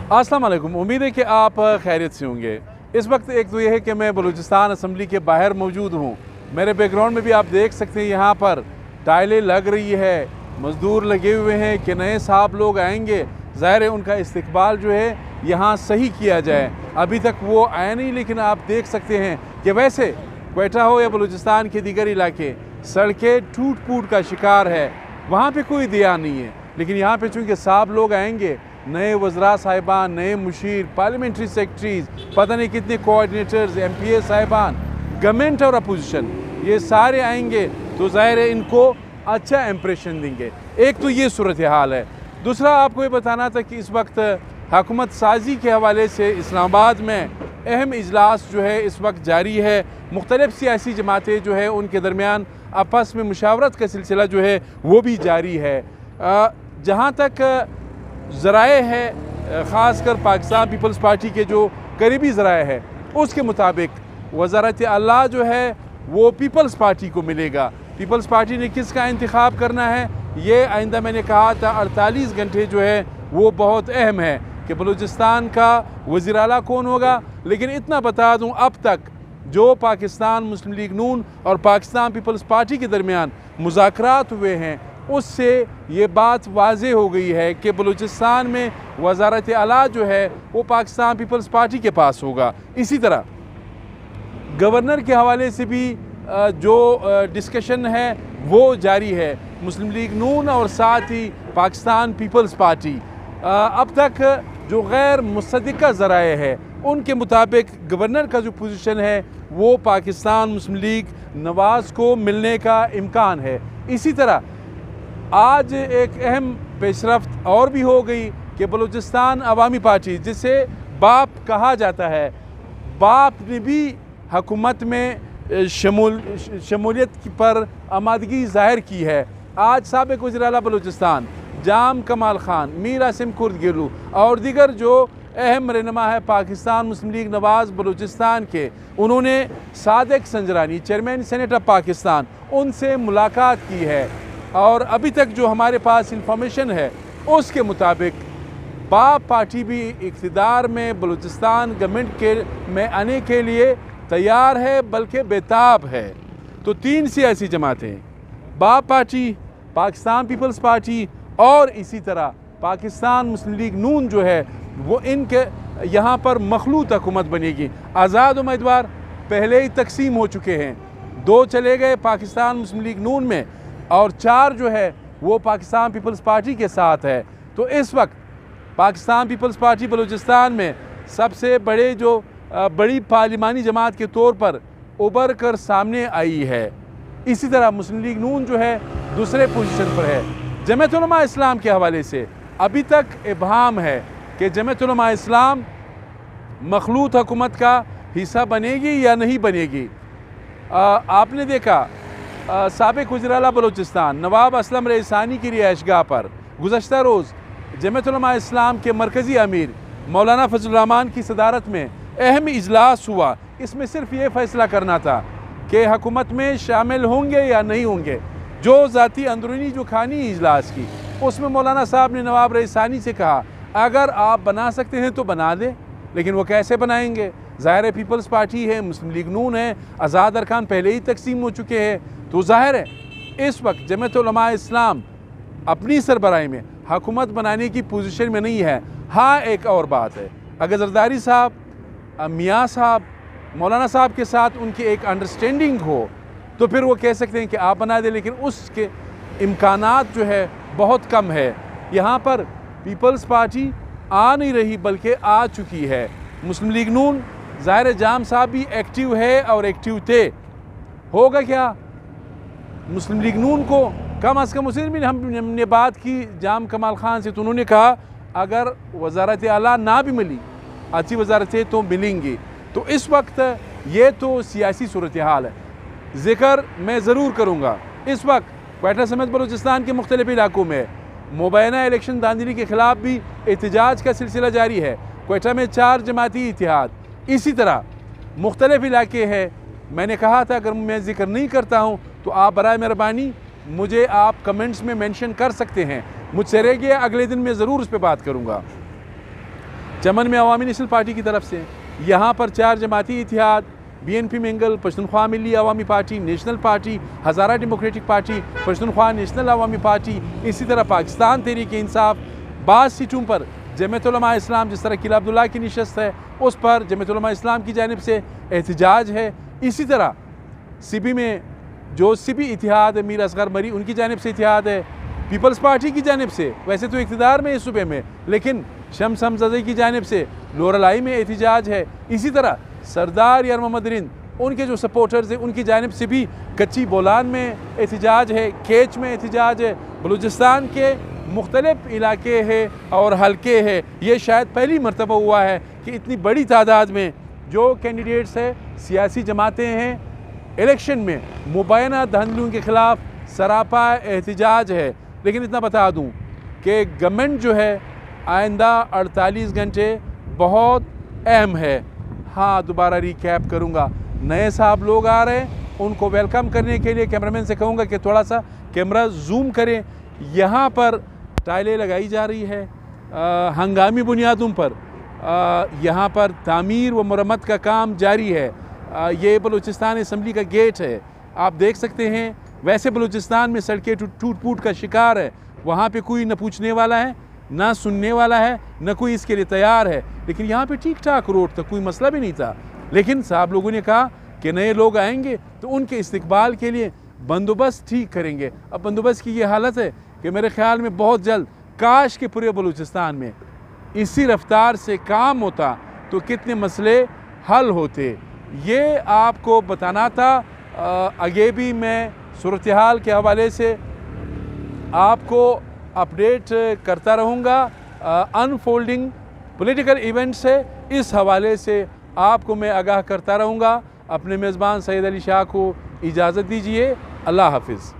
अस्सलाम वालेकुम। उम्मीद है कि आप खैरियत से होंगे। इस वक्त एक तो यह है कि मैं बलूचिस्तान असम्बली के बाहर मौजूद हूँ। मेरे बैकग्राउंड में भी आप देख सकते हैं, यहाँ पर टाइलें लग रही है, मज़दूर लगे हुए हैं कि नए साहब लोग आएंगे, ज़ाहिर है उनका इस्तकबाल जो है यहाँ सही किया जाए। अभी तक वो आए नहीं, लेकिन आप देख सकते हैं कि वैसे क्वेटा हो या बलूचिस्तान के दीगर इलाके, सड़कें टूट फूट का शिकार है, वहाँ पे कोई ध्यान नहीं है। लेकिन यहाँ पे चूँकि साहब लोग आएंगे, नए वज़रा साहिबान, नए मुशीर, पार्लियामेंट्री सेक्रेटरीज, पता नहीं कितने कोऑर्डिनेटर्स, MPA साहिबान, गवर्नमेंट और अपोजिशन, ये सारे आएंगे तो ज़ाहिर है इनको अच्छा इम्प्रेशन देंगे। एक तो ये सूरत हाल है। दूसरा आपको ये बताना था कि इस वक्त हुकूमत साजी के हवाले से इस्लामाबाद में अहम इजलास जो है इस वक्त जारी है। मुख्तलिफ सियासी जमातें जो है उनके दरमियान आपस में मुशावरत का सिलसिला जो है वो भी जारी है। जहाँ तक ज़राए है, ख़ासकर पाकिस्तान पीपल्स पार्टी के जो करीबी ज़राए है, उसके मुताबिक वज़ारत आला जो है वो पीपल्स पार्टी को मिलेगा। पीपल्स पार्टी ने किसका इंतखाब करना है, ये आइंदा मैंने कहा था 48 घंटे जो है वो बहुत अहम है कि बलूचिस्तान का वज़ीर आला कौन होगा। लेकिन इतना बता दूँ, अब तक जो पाकिस्तान मुस्लिम लीग नून और पाकिस्तान पीपल्स पार्टी के दरमियान मुज़ाकरात हुए हैं, उससे ये बात वाज़े हो गई है कि बलूचिस्तान में वज़ारत आला जो है वो पाकिस्तान पीपल्स पार्टी के पास होगा। इसी तरह गवर्नर के हवाले से भी जो डिस्कशन है वो जारी है। मुस्लिम लीग नून और साथ ही पाकिस्तान पीपल्स पार्टी अब तक जो गैर मुसद्दिक़ा ज़राए है उनके मुताबिक गवर्नर का जो पोजीशन है वो पाकिस्तान मुस्लिम लीग नवाज़ को मिलने का इम्कान है। इसी तरह आज एक अहम पेशरफ्त और भी हो गई कि बलूचिस्तान अवामी पार्टी, जिसे बाप कहा जाता है, बाप ने भी हुकूमत में शमूलियत पर आमादगी ज़ाहिर की है। आज साबिक़ वज़ीर आला बलूचिस्तान जाम कमाल ख़ान, मीर आसिम कुर्द गिलू और दीगर जो अहम रहनुमा है पाकिस्तान मुस्लिम लीग नवाज़ बलूचिस्तान के, उन्होंने Sadiq Sanjrani, chairman senate of Pakistan, उनसे मुलाकात की है। और अभी तक जो हमारे पास इंफॉर्मेशन है उसके मुताबिक बाप पार्टी भी इक़्तिदार में बलूचिस्तान गवर्नमेंट के में आने के लिए तैयार है, बल्कि बेताब है। तो तीन सियासी जमातें, बाप पार्टी, पाकिस्तान पीपल्स पार्टी और इसी तरह पाकिस्तान मुस्लिम लीग नून जो है वो इनके यहाँ पर मखलूत हुकूमत बनेगी। आज़ाद उम्मीदवार पहले ही तकसीम हो चुके हैं, 2 चले गए पाकिस्तान मुस्लिम लीग नून में और 4 जो है वो पाकिस्तान पीपल्स पार्टी के साथ है। तो इस वक्त पाकिस्तान पीपल्स पार्टी बलूचिस्तान में सबसे बड़ी पार्लिमानी जमात के तौर पर उभर कर सामने आई है। इसी तरह मुस्लिम लीग नून जो है दूसरे पोजीशन पर है। जमात उलमा इस्लाम के हवाले से अभी तक इबहाम है कि जमात उलमा इस्लाम मखलूत हुकूमत का हिस्सा बनेगी या नहीं बनेगी। आपने देखा साबिक़ वज़ीर आला बलूचिस्तान नवाब असलम रईसानी की रिहाइशगाह पर गुज़श्ता रोज़ जमात उलमा इस्लाम के मरकज़ी अमीर मौलाना फजल रहमान की सदारत में अहम इजलास हुआ। इसमें सिर्फ ये फ़ैसला करना था कि हुकूमत में शामिल होंगे या नहीं होंगे। जो ज़ाती अंदरूनी जो खानी इजलास की, उसमें मौलाना साहब ने नवाब रईसानी से कहा अगर आप बना सकते हैं तो बना दें, लेकिन वो कैसे बनाएंगे। ज़ाहिर है पीपल्स पार्टी है, मुस्लिम लीग नून है, आज़ाद अरकान पहले ही तकसीम हो चुके हैं। तो ज़ाहिर है इस वक्त जमात उलमा इस्लाम अपनी सरबराही में हुकूमत बनाने की पोजीशन में नहीं है। हाँ, एक और बात है, अगर जरदारी साहब, मियाँ साहब, मौलाना साहब के साथ उनकी एक अंडरस्टैंडिंग हो तो फिर वो कह सकते हैं कि आप बना दें, लेकिन उसके इम्कानात जो है बहुत कम है। यहाँ पर पीपल्स पार्टी आ नहीं रही बल्कि आ चुकी है। मुस्लिम लीग नून, ज़ाहिर जाम साहब भी एक्टिव है और एक्टिव थे। होगा क्या मुस्लिम लीग नून को कम अज़ कम, उसे भी हमने बात की जाम कमाल ख़ान से, तो उन्होंने कहा अगर वज़ारत आला ना भी मिली, अच्छी वज़ारतें तो मिलेंगी। तो इस वक्त ये तो सियासी सूरत हाल है। ज़िक्र मैं ज़रूर करूँगा, इस वक्त क्वेटा समेत बलूचिस्तान के मुख्तलिफ़ इलाकों में मुबैना इलेक्शन धांधली के ख़िलाफ़ भी एहतजाज का सिलसिला जारी है। क्वेटा में 4 जमाती इतिहाद, इसी तरह मुख्तलिफ़ इलाके हैं। मैंने कहा था अगर मैं ज़िक्र नहीं करता हूँ तो आप बराए मेहरबानी मुझे आप कमेंट्स में मेंशन कर सकते हैं। मुझसे रह गया, अगले दिन मैं ज़रूर उस पर बात करूँगा। चमन में अवामी नेशनल पार्टी की तरफ से, यहाँ पर 4 जमाती इतिहाद, BNP मिंगल, पश्तूनख्वा मिली अवामी पार्टी, नेशनल पार्टी, हज़ारा डेमोक्रेटिक पार्टी, पश्तूनख्वा नेशनल अवामी पार्टी, इसी तरह पाकिस्तान तहरीक इंसाफ, बाज़ सीटों पर जमीयत उलमा इस्लाम, जिस तरह किला अब्दुल्ला की नशस्त है उस पर जमीयत उलमा इस्लाम की जानिब से एहतजाज है। इसी तरह सिबी में जो सिबी इतिहाद है, मीर असगर मरी उनकी जानिब से इतिहाद है, पीपल्स पार्टी की जानिब से, वैसे तो इक़्तिदार में इस सूबे में, लेकिन शम्स हमज़ादी की जानिब से लोरलाई में एहतजाज है। इसी तरह सरदार यार मोहम्मद रिंद उनके जो सपोर्टर्स हैं उनकी जानिब से भी कच्ची बोलान में एहतजाज है, केच में एहतजाज है। बलूचिस्तान के मुख्तलिफ इलाके हैं और हल्के हैं। ये शायद पहली मरतबा हुआ है कि इतनी बड़ी तादाद में जो कैंडिडेट्स हैं, सियासी जमातें हैं, इलेक्शन में मुबैना धांधलियों के ख़िलाफ़ सरापा एहतजाज है। लेकिन इतना बता दूँ कि गवर्नमेंट जो है आइंदा 48 घंटे बहुत अहम है। हाँ, दोबारा रिकैप करूँगा, नए साहब लोग आ रहे हैं, उनको वेलकम करने के लिए कैमरामैन से कहूँगा कि थोड़ा सा कैमरा जूम करें। यहाँ पर टाइलें लगाई जा रही है हंगामी बुनियादों पर। यहाँ पर तामीर व मरम्मत का काम जारी है। ये बलूचिस्तान असम्बली का गेट है, आप देख सकते हैं। वैसे बलूचिस्तान में सड़कें टूट फूट का शिकार है, वहाँ पे कोई न पूछने वाला है, ना सुनने वाला है, न कोई इसके लिए तैयार है। लेकिन यहाँ पे ठीक ठाक रोड था, कोई मसला भी नहीं था। लेकिन साहब लोगों ने कहा कि नए लोग आएंगे तो उनके इस्तकबाल के लिए बंदोबस्त ठीक करेंगे। अब बंदोबस्त की ये हालत है कि मेरे ख्याल में बहुत जल्द, काश के पूरे बलूचिस्तान में इसी रफ्तार से काम होता तो कितने मसले हल होते। ये आपको बताना था। आगे भी मैं सूरत हाल के हवाले से आपको अपडेट करता रहूँगा। अनफोल्डिंग पॉलिटिकल इवेंट्स है, इस हवाले से आपको मैं आगाह करता रहूँगा। अपने मेज़बान सैयद अली शाह को इजाज़त दीजिए। अल्लाह हाफिज़।